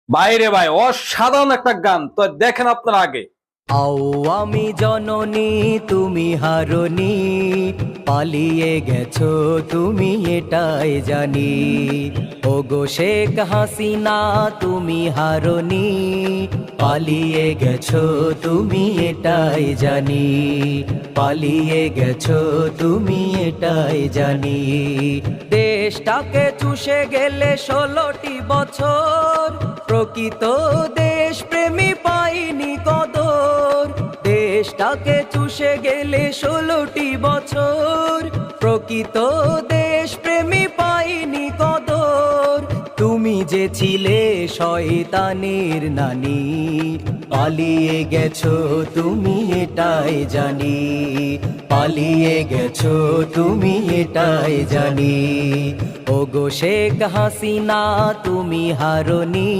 বাইরে ভাই অসাধারণ একটা গান তো দেখেন আপনারা আগে। আও আমি জননী তুমি হারনি, পালিয়ে গেছো তুমি এটাই জানি। ওগো শেখ হাসিনা তুমি হারনি, পালিয়ে গেছো তুমি এটাই জানি। পালিয়ে গেছো তুমি এটাই জানি। দেশটাকে চুষে গেলে 16টি বছর, প্রকৃত দেশ প্রেমী পাইনি কদর। দেশটাকে চুষে গেলে 16টি বছর, প্রকৃত দেশ প্রেমী পাইনি কদর। তুমি যে ছিলে শয়তানের নানি, পালিয়ে গেছো তুমি এটাই জানি। পালিয়ে গেছো তুমি এটাই জানি। ওগো শেখ হাসিনা তুমি হারনি।